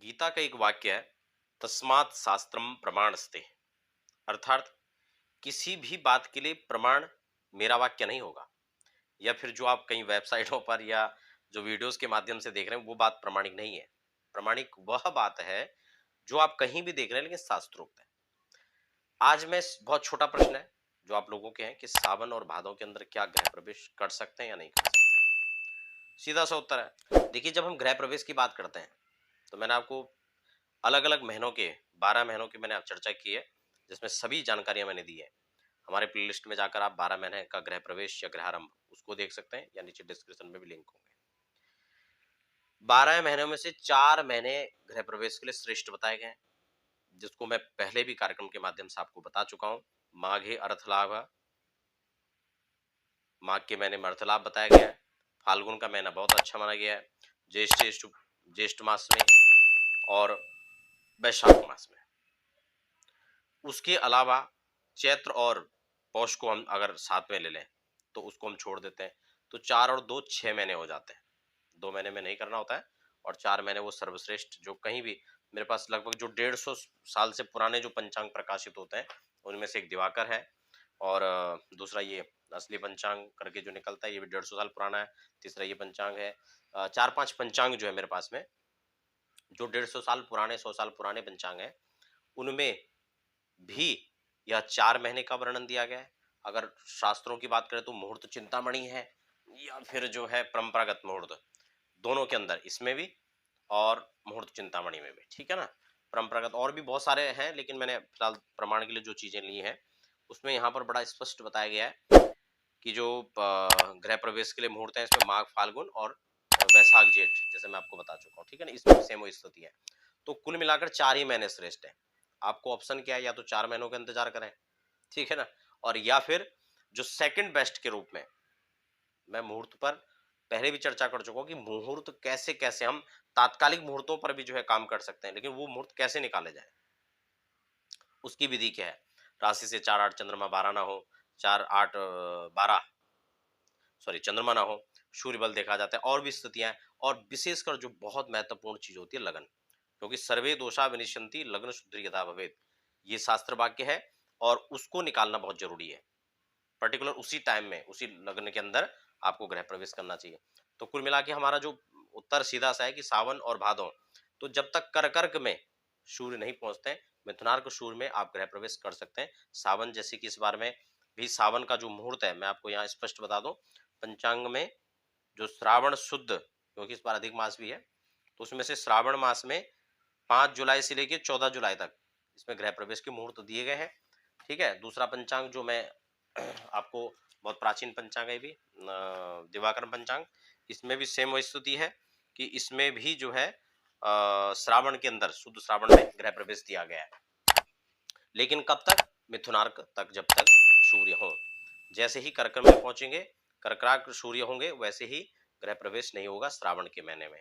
गीता का एक वाक्य है, तस्मात् शास्त्रम प्रमाणस्ते। अर्थात किसी भी बात के लिए प्रमाण मेरा वाक्य नहीं होगा, या फिर जो आप कई वेबसाइटों पर या जो वीडियोस के माध्यम से देख रहे हैं वो बात प्रमाणिक नहीं है। प्रमाणिक वह बात है जो आप कहीं भी देख रहे हैं लेकिन शास्त्रोक्त है। आज मैं बहुत छोटा प्रश्न है जो आप लोगों के हैं कि सावन और भादों के अंदर क्या गृह प्रवेश कर सकते हैं या नहीं कर सकते। सीधा सा उत्तर है, देखिए जब हम गृह प्रवेश की बात करते हैं तो मैंने आपको अलग अलग महीनों के 12 महीनों की मैंने आप चर्चा की है, जिसमें सभी जानकारियां मैंने दी है। हमारे प्लेलिस्ट में जाकर आप 12 महीने का गृह प्रवेश या गृहारंभ उसको देख सकते हैं, या नीचे डिस्क्रिप्शन में भी लिंक होंगे। 12 महीनों में से 4 महीने गृह प्रवेश के लिए श्रेष्ठ बताए गए हैं, जिसको मैं पहले भी कार्यक्रम के माध्यम से आपको बता चुका हूं। माघे अर्थलाभ, माघ के महीने में अर्थलाभ बताया गया है। फाल्गुन का महीना बहुत अच्छा माना गया है, ज्येष्ठ ज्येष्ठ मास में और वैशाख मास में। उसके अलावा चैत्र और पौष को हम अगर साथ में ले लें तो उसको हम छोड़ देते हैं, तो 4 और 2 6 महीने हो जाते हैं। 2 महीने में नहीं करना होता है, और 4 महीने वो सर्वश्रेष्ठ जो कहीं भी मेरे पास लगभग जो 150 साल से पुराने जो पंचांग प्रकाशित होते हैं उनमें से एक दिवाकर है, और दूसरा ये असली पंचांग करके जो निकलता है ये भी 150 साल पुराना है। तीसरा ये पंचांग है। 4-5 पंचांग जो है मेरे पास में, जो 150 साल पुराने 100 साल पुराने पंचांग है, उनमें भी यह 4 महीने का वर्णन दिया गया है। अगर शास्त्रों की बात करें तो मुहूर्त चिंतामणि है, या फिर जो है परंपरागत मुहूर्त, दोनों के अंदर इसमें भी और मुहूर्त चिंतामणि में भी, ठीक है ना। परंपरागत और भी बहुत सारे हैं, लेकिन मैंने फिलहाल प्रमाण के लिए जो चीजें ली हैं उसमें यहाँ पर बड़ा स्पष्ट बताया गया है कि जो गृह प्रवेश के लिए मुहूर्त है इसमें माघ फाल्गुन और वैशाख जेठ, जैसे मैं आपको बता चुका हूँ, ठीक है ना। इसमें सेम वही स्थिति है। तो कुल मिलाकर 4 ही महीने श्रेष्ठ है। आपको ऑप्शन क्या है, या तो 4 महीनों का इंतजार करें, ठीक है ना, और या फिर जो सेकंड बेस्ट के रूप में मैं मुहूर्त पर पहले भी चर्चा कर चुका हूं कि मुहूर्त कैसे कैसे हम तात्कालिक मुहूर्तों पर भी जो है काम कर सकते हैं, लेकिन वो मुहूर्त कैसे निकाले जाए उसकी विधि क्या है। राशि से 4-8 चंद्रमा 12 ना हो, 4-8-12 सॉरी चंद्रमा ना हो, सूर्य बल देखा जाता है, और भी स्थितियां हैं। और विशेषकर जो बहुत महत्वपूर्ण चीज होती है लगन, क्योंकि सर्वे दोषा विनिश्यन्ति लग्न शुद्धि यथा भवेत्, ये शास्त्र वाक्य है, और उसको निकालना बहुत जरूरी है। पर्टिकुलर उसी टाइम में उसी लग्न के अंदर आपको गृह प्रवेश करना चाहिए। तो कुल मिला के हमारा जो उत्तर सीधा सा है कि सावन और भादों, तो जब तक कर्क में सूर्य नहीं पहुंचते हैं, मिथुनार्क सूर्य में आप गृह प्रवेश कर सकते हैं। सावन जैसे कि इस बार में भी सावन का जो मुहूर्त है मैं आपको यहाँ स्पष्ट बता दूं, पंचांग में जो श्रावण शुद्ध, क्योंकि इस बार अधिक मास भी है, तो उसमें से श्रावण मास में 5 जुलाई से लेकर 14 जुलाई तक इसमें गृह प्रवेश के मुहूर्त दिए गए हैं, ठीक है। दूसरा पंचांग जो मैं आपको, बहुत प्राचीन पंचांग है भी, दिवाकर पंचांग, इसमें भी सेम वही स्थिति है कि इसमें भी जो है श्रावण के अंदर शुद्ध श्रावण में गृह प्रवेश दिया गया है, लेकिन कब तक, मिथुनार्क तक, जब तक सूर्य हो। जैसे ही कर्क में पहुंचेंगे, कर्कराक सूर्य होंगे, वैसे ही गृह प्रवेश नहीं होगा श्रावण के महीने में।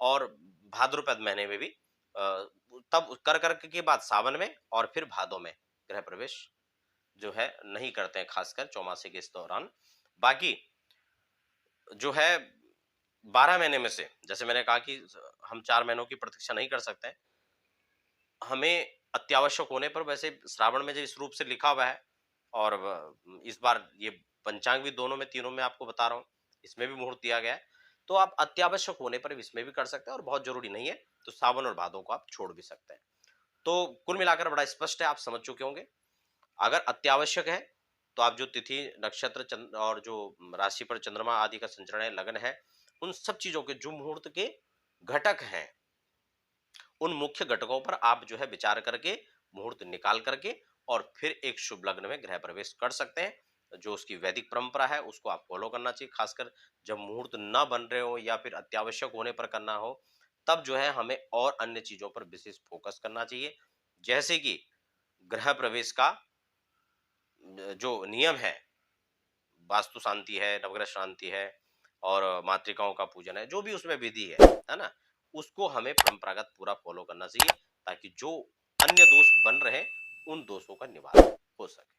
और भाद्रपद महीने में भी तब कर्क के बाद सावन में और फिर भादों में गृह प्रवेश जो है नहीं करते हैं, खासकर चौमासे के इस दौरान। बाकी जो है 12 महीने में से, जैसे मैंने कहा कि हम 4 महीनों की प्रतीक्षा नहीं कर सकते हैं, हमें अत्यावश्यक होने पर, वैसे श्रावण में जो इस रूप से लिखा हुआ है, और इस बार ये पंचांग भी दोनों में तीनों में आपको बता रहा हूँ, इसमें भी मुहूर्त दिया गया है, तो आप अत्यावश्यक होने पर इसमें भी कर सकते हैं, और बहुत जरूरी नहीं है तो सावन और भादों को आप छोड़ भी सकते हैं। तो कुल मिलाकर बड़ा स्पष्ट है, आप समझ चुके होंगे। अगर अत्यावश्यक है तो आप जो तिथि नक्षत्र और जो राशि पर चंद्रमा आदि का संचरण है, लगन है, उन सब चीजों के जो मुहूर्त के घटक हैं, उन मुख्य घटकों पर आप जो है विचार करके मुहूर्त निकाल करके और फिर एक शुभ लग्न में गृह प्रवेश कर सकते हैं। जो उसकी वैदिक परंपरा है उसको आप फॉलो करना चाहिए, खासकर जब मुहूर्त न बन रहे हो या फिर अत्यावश्यक होने पर करना हो, तब जो है हमें और अन्य चीजों पर विशेष फोकस करना चाहिए। जैसे कि गृह प्रवेश का जो नियम है, वास्तु शांति है, नवग्रह शांति है, और मातृकाओं का पूजन है, जो भी उसमें विधि है ना, उसको हमें परंपरागत पूरा फॉलो करना चाहिए, ताकि जो अन्य दोष बन रहे उन दोषों का निवारण हो सके।